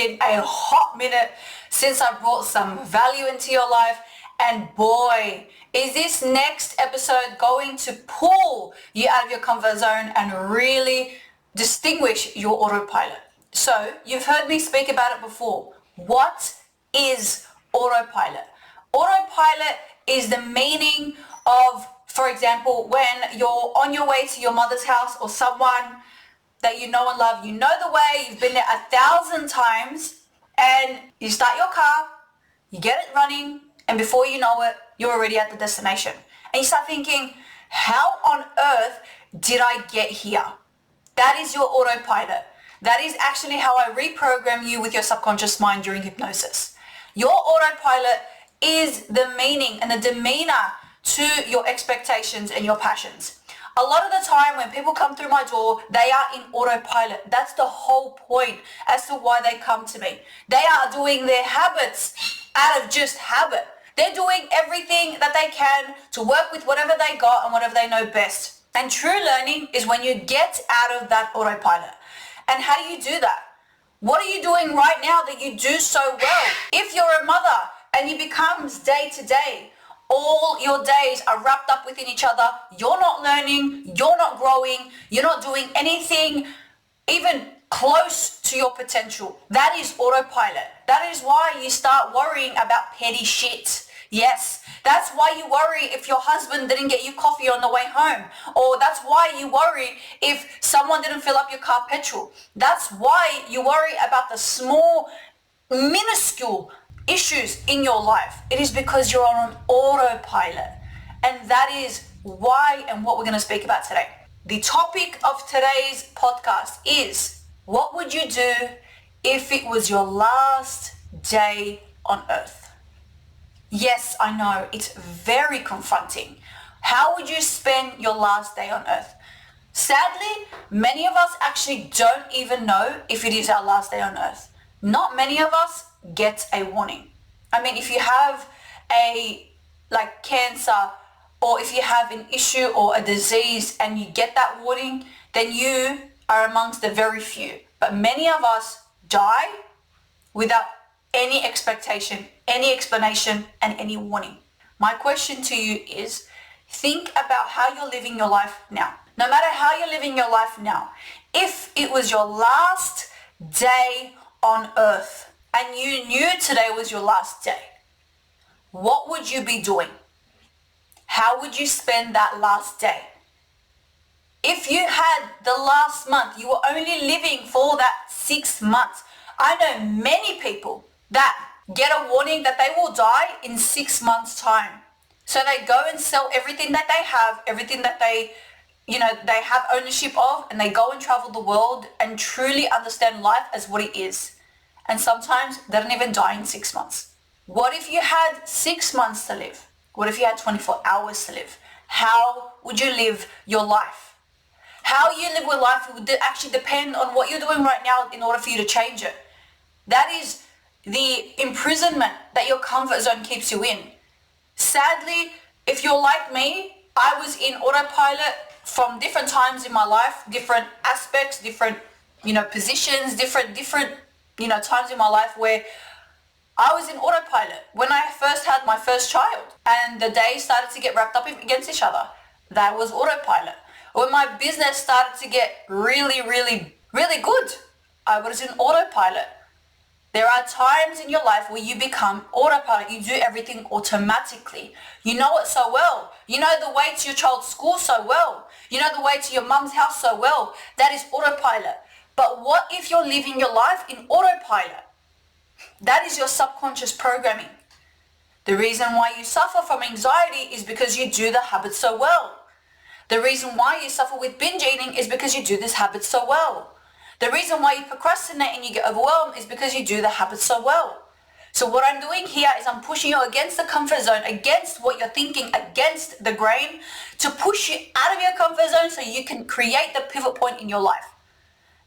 been a hot minute since I brought some value into your life, and boy, is this next episode going to pull you out of your comfort zone and really distinguish your autopilot. So you've heard me speak about it before. What is autopilot? Autopilot is the meaning of, for example, when you're on your way to your mother's house or someone that you know and love, you know the way, you've been there 1,000 times, and you start your car, you get it running, and before you know it, you're already at the destination. And you start thinking, how on earth did I get here? That is your autopilot. That is actually how I reprogram you with your subconscious mind during hypnosis. Your autopilot is the meaning and the demeanor to your expectations and your passions. A lot of the time when people come through my door, they are in autopilot. That's the whole point as to why they come to me. They are doing their habits out of just habit. They're doing everything that they can to work with whatever they got and whatever they know best. And true learning is when you get out of that autopilot. And how do you do that? What are you doing right now that you do so well? If you're a mother and it becomes day to day, all your days are wrapped up within each other, you're not learning, you're not growing, you're not doing anything even close to your potential. That is autopilot. That is why you start worrying about petty shit. Yes, that's why you worry if your husband didn't get you coffee on the way home. Or that's why you worry if someone didn't fill up your car petrol. That's why you worry about the small, minuscule issues in your life. It is because you're on an autopilot. And that is why and what we're going to speak about today. The topic of today's podcast is, what would you do if it was your last day on earth? Yes, I know, it's very confronting. How would you spend your last day on earth? Sadly, many of us actually don't even know if it is our last day on earth. Not many of us get a warning. I mean, if you have cancer, or if you have an issue or a disease and you get that warning, then you are amongst the very few. But many of us die without any expectation, any explanation, and any warning. My question to you is, think about how you're living your life now. No matter how you're living your life now, if it was your last day on earth and you knew today was your last day, what would you be doing? How would you spend that last day? If you had the last month, you were only living for that 6 months. I know many people that get a warning that they will die in 6 months' time. So they go and sell everything that they have, everything that they have ownership of, and they go and travel the world and truly understand life as what it is. And sometimes they don't even die in 6 months. What if you had 6 months to live? What if you had 24 hours to live? How would you live your life? How you live your life would actually depend on what you're doing right now in order for you to change it. That is the imprisonment that your comfort zone keeps you in. Sadly, if you're like me, I was in autopilot from different times in my life, different aspects, different, positions, different, times in my life where I was in autopilot. When I first had my first child and the days started to get wrapped up against each other, that was autopilot. When my business started to get really, really, really good, I was in autopilot. There are times in your life where you become autopilot. You do everything automatically. You know it so well. You know the way to your child's school so well. You know the way to your mum's house so well. That is autopilot. But what if you're living your life in autopilot? That is your subconscious programming. The reason why you suffer from anxiety is because you do the habit so well. The reason why you suffer with binge eating is because you do this habit so well. The reason why you procrastinate and you get overwhelmed is because you do the habit so well. So what I'm doing here is I'm pushing you against the comfort zone, against what you're thinking, against the grain, to push you out of your comfort zone so you can create the pivot point in your life.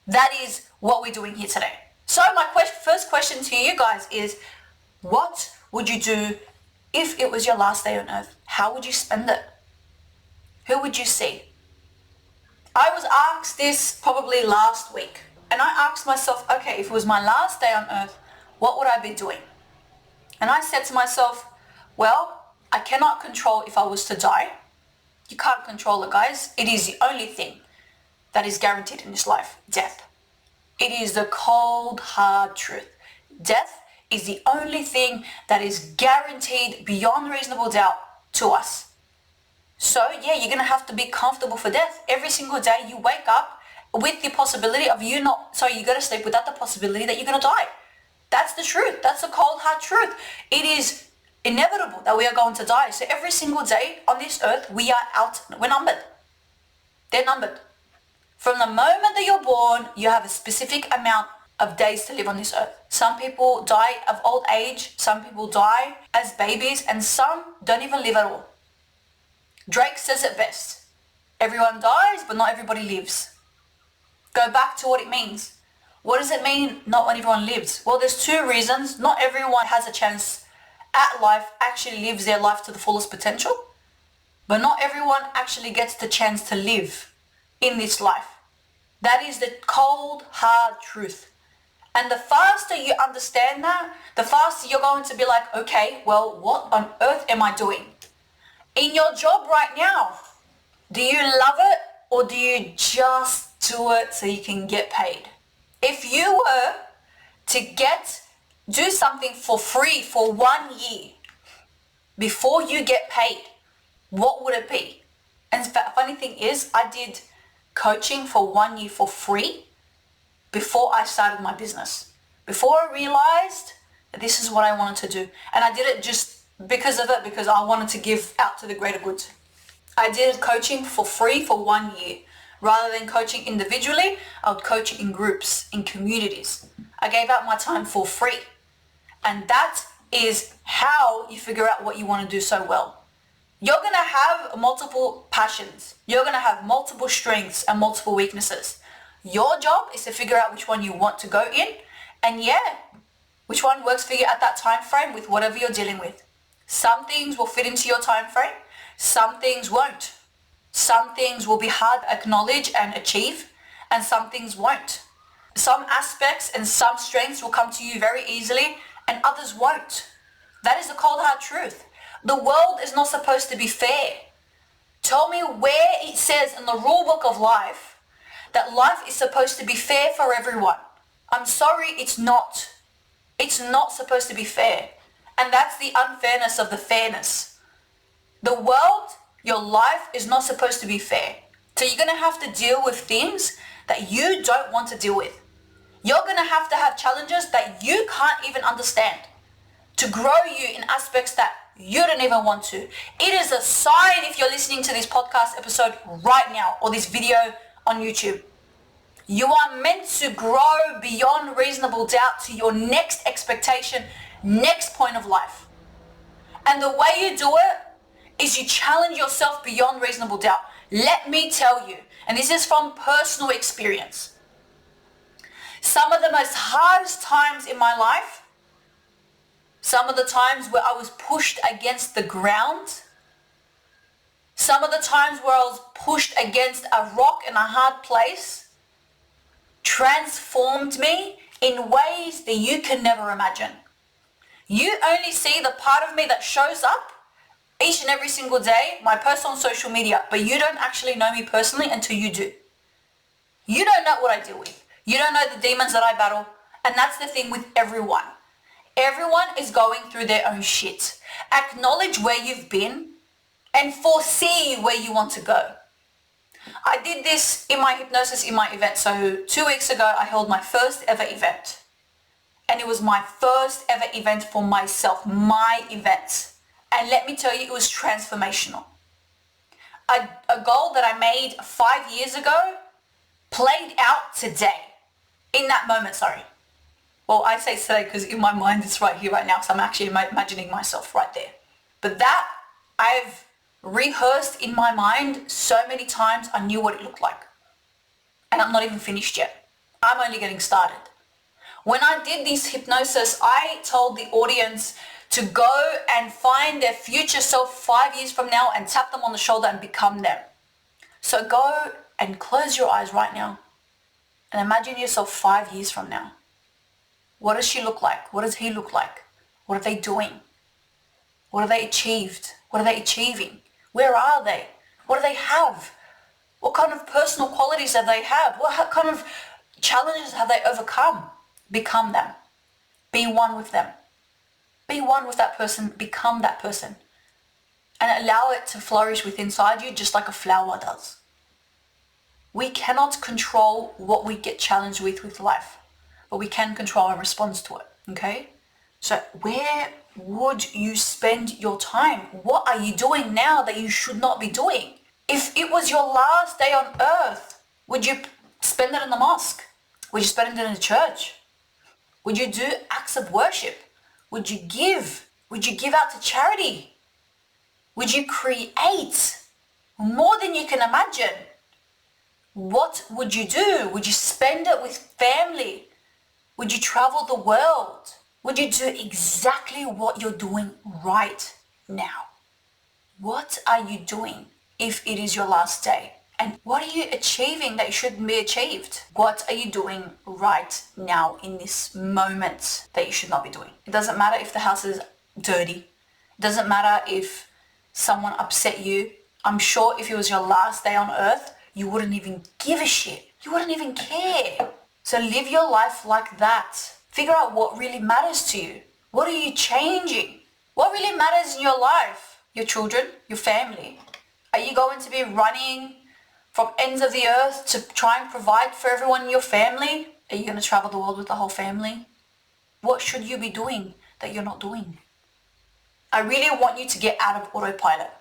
That is what we're doing here today. So my first question to you guys is, what would you do if it was your last day on earth? How would you spend it? Who would you see? I was asked this probably last week, And I asked myself, okay, if it was my last day on earth, what would I be doing? And I said to myself, well, I cannot control if I was to die. You can't control it, guys. It is the only thing that is guaranteed in this life, death. It is the cold, hard truth. Death is the only thing that is guaranteed beyond reasonable doubt to us. So yeah, you're going to have to be comfortable for death. Every single day you wake up with the possibility of you go to sleep without the possibility that you're going to die. That's the truth. That's the cold, hard truth. It is inevitable that we are going to die. So every single day on this earth, we're numbered. They're numbered. From the moment that you're born, you have a specific amount of days to live on this earth. Some people die of old age, some people die as babies, and some don't even live at all. Drake says it best. Everyone dies, but not everybody lives. Go back to what it means. What does it mean, not when everyone lives? Well, there's two reasons. Not everyone has a chance at life, actually lives their life to the fullest potential. But not everyone actually gets the chance to live in this life. That is the cold, hard truth. And the faster you understand that, the faster you're going to be like, okay, well, what on earth am I doing? In your job right now, do you love it or do you just do it so you can get paid? If you were to do something for free for 1 year before you get paid, what would it be? And the funny thing is, I did coaching for 1 year for free before I started my business. Before I realized that this is what I wanted to do. And I did it just because of it, because I wanted to give out to the greater good. I did coaching for free for 1 year. Rather than coaching individually, I would coach in groups, in communities. I gave out my time for free. And that is how you figure out what you want to do so well. You're going to have multiple passions. You're going to have multiple strengths and multiple weaknesses. Your job is to figure out which one you want to go in, and which one works for you at that time frame with whatever you're dealing with. Some things will fit into your time frame, some things won't. Some things will be hard to acknowledge and achieve, and some things won't. Some aspects and some strengths will come to you very easily, and others won't. That is the cold hard truth. The world is not supposed to be fair. Tell me where it says in the rule book of life that life is supposed to be fair for everyone. I'm sorry, it's not. It's not supposed to be fair. And that's the unfairness of the fairness. The world, your life is not supposed to be fair. So you're going to have to deal with things that you don't want to deal with. You're going to have challenges that you can't even understand to grow you in aspects that you don't even want to. It is a sign if you're listening to this podcast episode right now or this video on YouTube. You are meant to grow beyond reasonable doubt to your next expectation, next point of life. And the way you do it is you challenge yourself beyond reasonable doubt. Let me tell you, and this is from personal experience, some of the most hardest times in my life, some of the times where I was pushed against the ground, some of the times where I was pushed against a rock in a hard place, transformed me in ways that you can never imagine. You only see the part of me that shows up each and every single day, my post on social media, but you don't actually know me personally until you do. You don't know what I deal with. You don't know the demons that I battle. And that's the thing with everyone. Everyone is going through their own shit. Acknowledge where you've been and foresee where you want to go. I did this in my hypnosis in my event. So 2 weeks ago, I held my first ever event. And it was my first ever event for myself, my event. And let me tell you, it was transformational. A goal that I made 5 years ago played out today. In that moment, sorry. Well, I say today because in my mind it's right here, right now. So I'm actually imagining myself right there. But that I've rehearsed in my mind so many times, I knew what it looked like. And I'm not even finished yet. I'm only getting started. When I did this hypnosis, I told the audience to go and find their future self 5 years from now and tap them on the shoulder and become them. So go and close your eyes right now And imagine yourself 5 years from now. What does she look like? What does he look like? What are they doing? What have they achieved? What are they achieving? Where are they? What do they have? What kind of personal qualities do they have? What kind of challenges have they overcome? Become them. Be one with them. Be one with that person. Become that person. And allow it to flourish within inside you just like a flower does. We cannot control what we get challenged with life, but we can control our response to it, okay? So where would you spend your time? What are you doing now that you should not be doing? If it was your last day on earth, would you spend it in the mosque? Would you spend it in the church? Would you do acts of worship? Would you give? Would you give out to charity? Would you create more than you can imagine? What would you do? Would you spend it with family? Would you travel the world? Would you do exactly what you're doing right now? What are you doing if it is your last day? And what are you achieving that shouldn't be achieved? What are you doing right now in this moment that you should not be doing? It doesn't matter if the house is dirty. It doesn't matter if someone upset you. I'm sure if it was your last day on earth, you wouldn't even give a shit. You wouldn't even care. So live your life like that. Figure out what really matters to you. What are you changing? What really matters in your life? Your children, your family. Are you going to be running from ends of the earth to try and provide for everyone in your family? Are you going to travel the world with the whole family? What should you be doing that you're not doing? I really want you to get out of autopilot.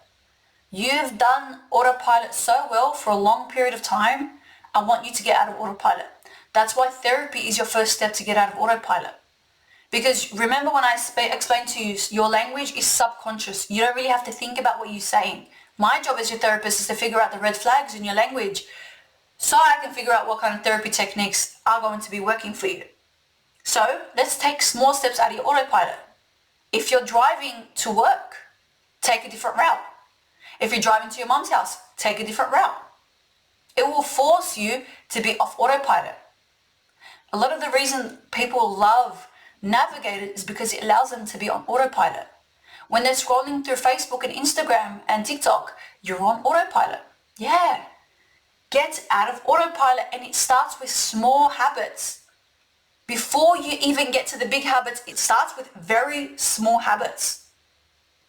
You've done autopilot so well for a long period of time. I want you to get out of autopilot. That's why therapy is your first step to get out of autopilot. Because remember when I explained to you, your language is subconscious. You don't really have to think about what you're saying. My job as your therapist is to figure out the red flags in your language so I can figure out what kind of therapy techniques are going to be working for you. So let's take small steps out of your autopilot. If you're driving to work, take a different route. If you're driving to your mom's house, take a different route. It will force you to be off autopilot. A lot of the reason people love Navigator is because it allows them to be on autopilot. When they're scrolling through Facebook and Instagram and TikTok, you're on autopilot. Yeah. Get out of autopilot, and it starts with small habits. Before you even get to the big habits, it starts with very small habits.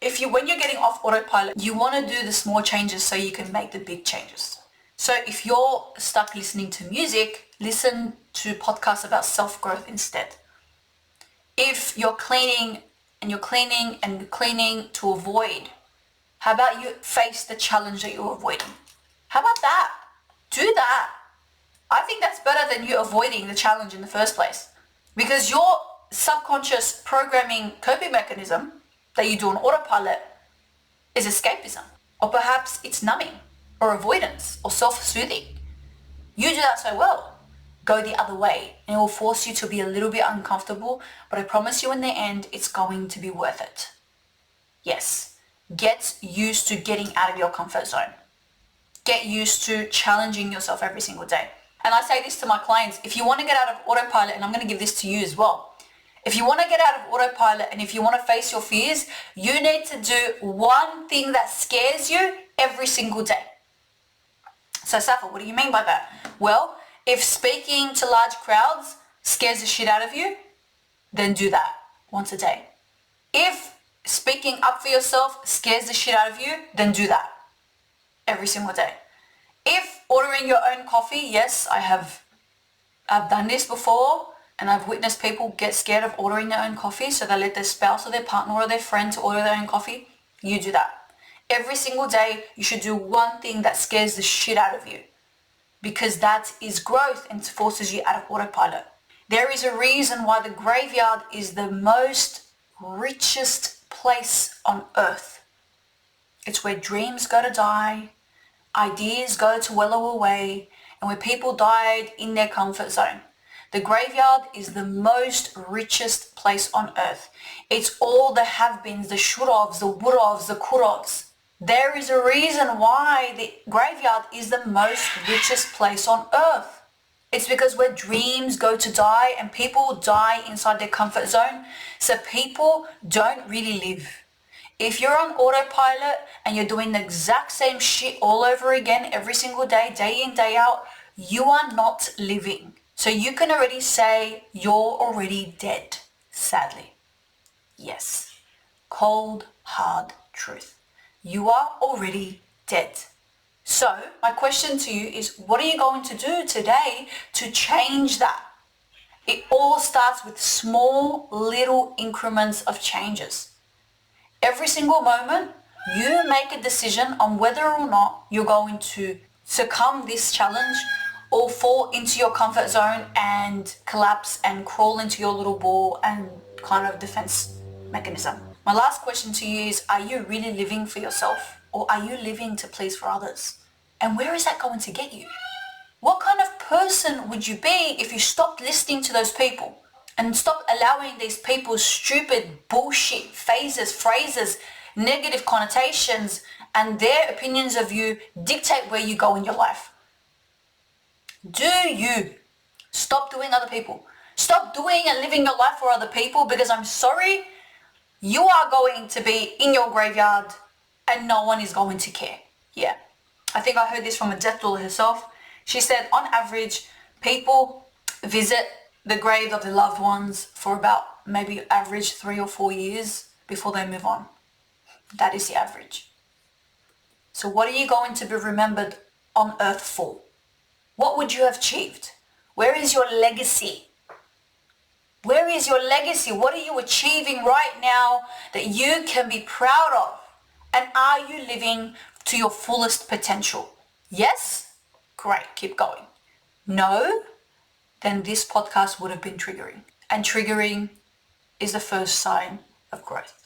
When you're getting off autopilot, you want to do the small changes so you can make the big changes. So if you're stuck listening to music, listen to podcasts about self-growth instead. If you're cleaning to avoid, how about you face the challenge that you're avoiding? How about that? Do that. I think that's better than you avoiding the challenge in the first place. Because your subconscious programming coping mechanism that you do on autopilot is escapism. Or perhaps it's numbing or avoidance or self-soothing. You do that so well. Go the other way, and it will force you to be a little bit uncomfortable, but I promise you in the end, it's going to be worth it. Yes, get used to getting out of your comfort zone. Get used to challenging yourself every single day. And I say this to my clients, if you want to get out of autopilot, and I'm going to give this to you as well, if you want to get out of autopilot and if you want to face your fears, you need to do one thing that scares you every single day. So Safa, what do you mean by that? Well, if speaking to large crowds scares the shit out of you, then do that once a day. If speaking up for yourself scares the shit out of you, then do that every single day. If ordering your own coffee, yes, I've done this before, and I've witnessed people get scared of ordering their own coffee, so they let their spouse or their partner or their friend to order their own coffee. You do that. Every single day, you should do one thing that scares the shit out of you, because that is growth and forces you out of autopilot. There is a reason why the graveyard is the most richest place on earth. It's where dreams go to die, ideas go to wallow away, and where people died in their comfort zone. The graveyard is the most richest place on earth. It's all the have-beens, the should-haves, the would-haves, the could-haves. There is a reason why the graveyard is the most richest place on earth. It's because where dreams go to die and people die inside their comfort zone. So people don't really live. If you're on autopilot and you're doing the exact same shit all over again every single day, day in, day out, you are not living. So you can already say you're already dead, sadly. Yes. Cold, hard truth. You are already dead. So my question to you is, what are you going to do today to change that? It all starts with small little increments of changes. Every single moment, you make a decision on whether or not you're going to succumb this challenge or fall into your comfort zone and collapse and crawl into your little ball and kind of defense mechanism. My last question to you is, are you really living for yourself or are you living to please for others? And where is that going to get you? What kind of person would you be if you stopped listening to those people and stopped allowing these people's stupid bullshit phrases, negative connotations, and their opinions of you dictate where you go in your life? Do you stop doing other people? Stop doing and living your life for other people, because I'm sorry, you are going to be in your graveyard and no one is going to care. Yeah. I think I heard this from a death doula herself. She said on average, people visit the grave of their loved ones for about maybe average 3 or 4 years before they move on. That is the average. So what are you going to be remembered on earth for? What would you have achieved? Where is your legacy? Where is your legacy? What are you achieving right now that you can be proud of? And are you living to your fullest potential? Yes? Great, keep going. No? Then this podcast would have been triggering. And triggering is the first sign of growth.